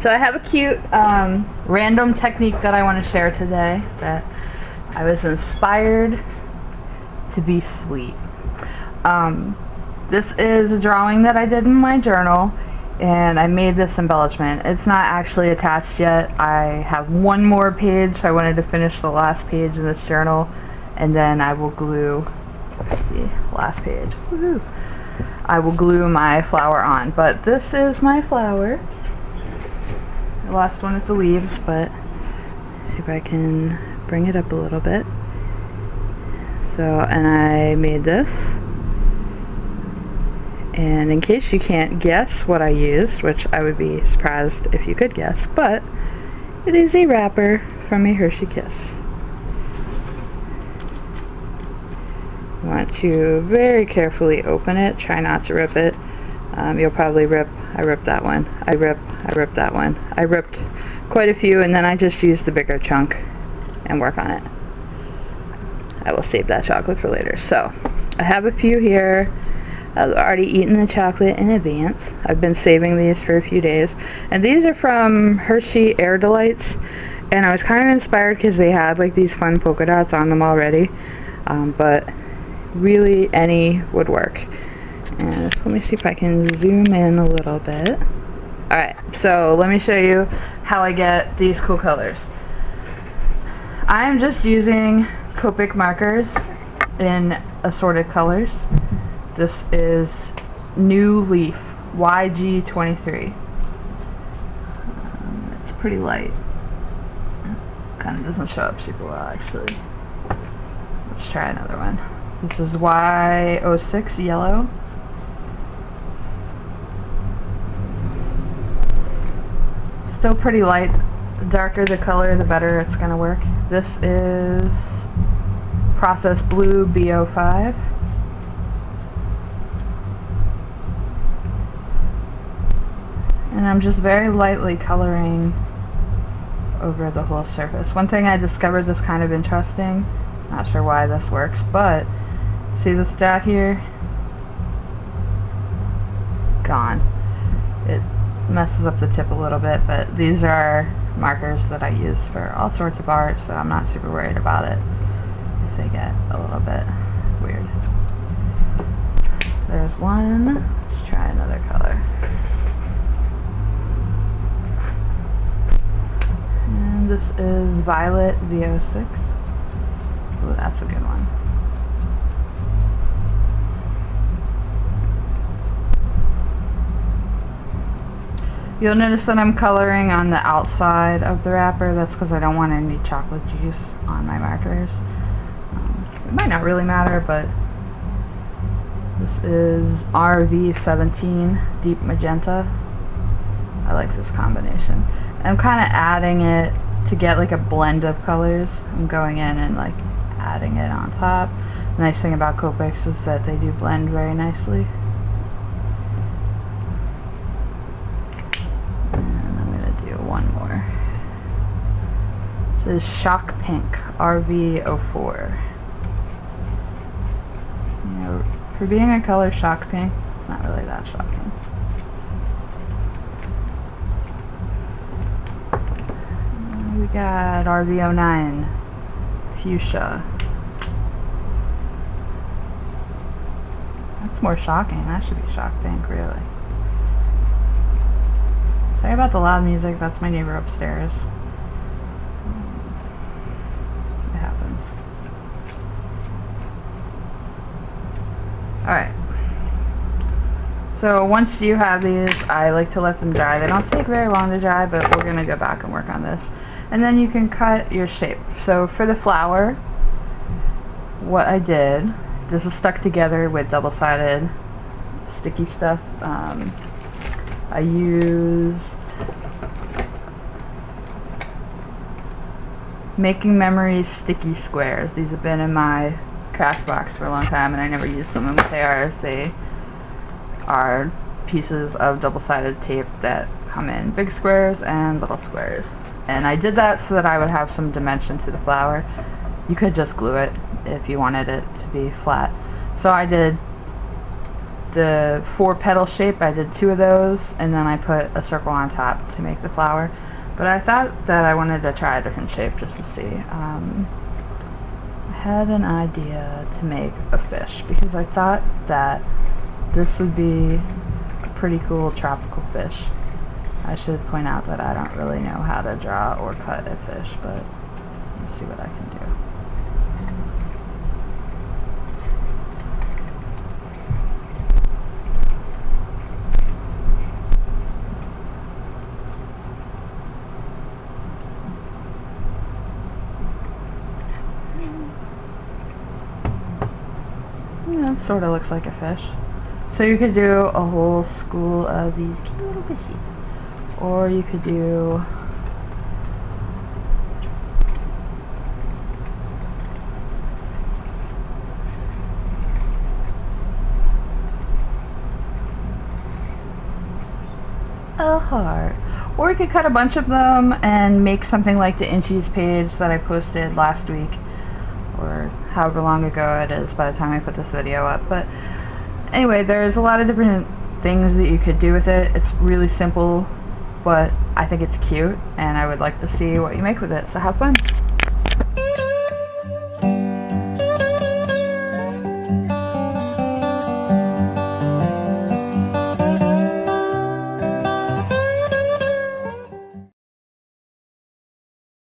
So I have a cute random technique that I want to share today that I was inspired to be sweet. This is a drawing that I did in my journal, and I made this embellishment. It's not actually attached yet. I have one more page. I wanted to finish the last page in this journal, and then I will glue the last page. Woohoo! I will glue my flower on, but this is my flower. The last one with the leaves, but see if I can bring it up a little bit. So, and I made this. And in case you can't guess what I used, which I would be surprised if you could guess, but it is a wrapper from a Hershey Kiss. You want to very carefully open it, try not to rip it. You'll probably rip. I ripped that one. I ripped that one. I ripped quite a few, and then I just used the bigger chunk and work on it. I will save that chocolate for later. So I have a few here. I've already eaten the chocolate in advance. I've been saving these for a few days, and these are from Hershey Air Delights, and I was kind of inspired because they had like these fun polka dots on them already, but really any would work. And let me see if I can zoom in a little bit. Alright, so let me show you how I get these cool colors. I'm just using Copic markers in assorted colors. This is New Leaf YG23. It's pretty light. Kind of doesn't show up super well actually. Let's try another one. This is Y06 Yellow. Still pretty light. The darker the color, the better it's going to work. This is Process Blue B05. And I'm just very lightly coloring over the whole surface. One thing I discovered that's kind of interesting, not sure why this works, but see this dot here? Gone. It messes up the tip a little bit, but these are markers that I use for all sorts of art, so I'm not super worried about it if they get a little bit weird. There's one. Let's try another color. And this is Violet V06. Oh, that's a good one. You'll notice that I'm coloring on the outside of the wrapper. That's because I don't want any chocolate juice on my markers. It might not really matter, but this is RV17 Deep Magenta. I like this combination. I'm kind of adding it to get like a blend of colors. I'm going in and like adding it on top. The nice thing about Copics is that they do blend very nicely. One more. This is Shock Pink RV04. You know, for being a color shock pink, it's not really that shocking. We got RV09 Fuchsia. That's more shocking. That should be shock pink, really. Sorry about the loud music, that's my neighbor upstairs. It happens. Alright. So once you have these, I like to let them dry. They don't take very long to dry, but we're going to go back and work on this. And then you can cut your shape. So for the flower, what I did, this is stuck together with double-sided sticky stuff. I used Making Memories sticky squares. These have been in my craft box for a long time and I never used them. And what they are is they are pieces of double-sided tape that come in big squares and little squares. And I did that so that I would have some dimension to the flower. You could just glue it if you wanted it to be flat. So I did the 4 petal shape, I did 2 of those, and then I put a circle on top to make the flower. But I thought that I wanted to try a different shape just to see. I had an idea to make a fish because I thought that this would be a pretty cool tropical fish. I should point out that I don't really know how to draw or cut a fish, but let's see what I can do. Yeah, it sort of looks like a fish. So you could do a whole school of these cute little fishies. Or you could do a heart. Or you could cut a bunch of them and make something like the Inchies page that I posted last week, or however long ago it is by the time I put this video up. But anyway, there's a lot of different things that you could do with it. It's really simple, but I think it's cute, and I would like to see what you make with it, so have fun.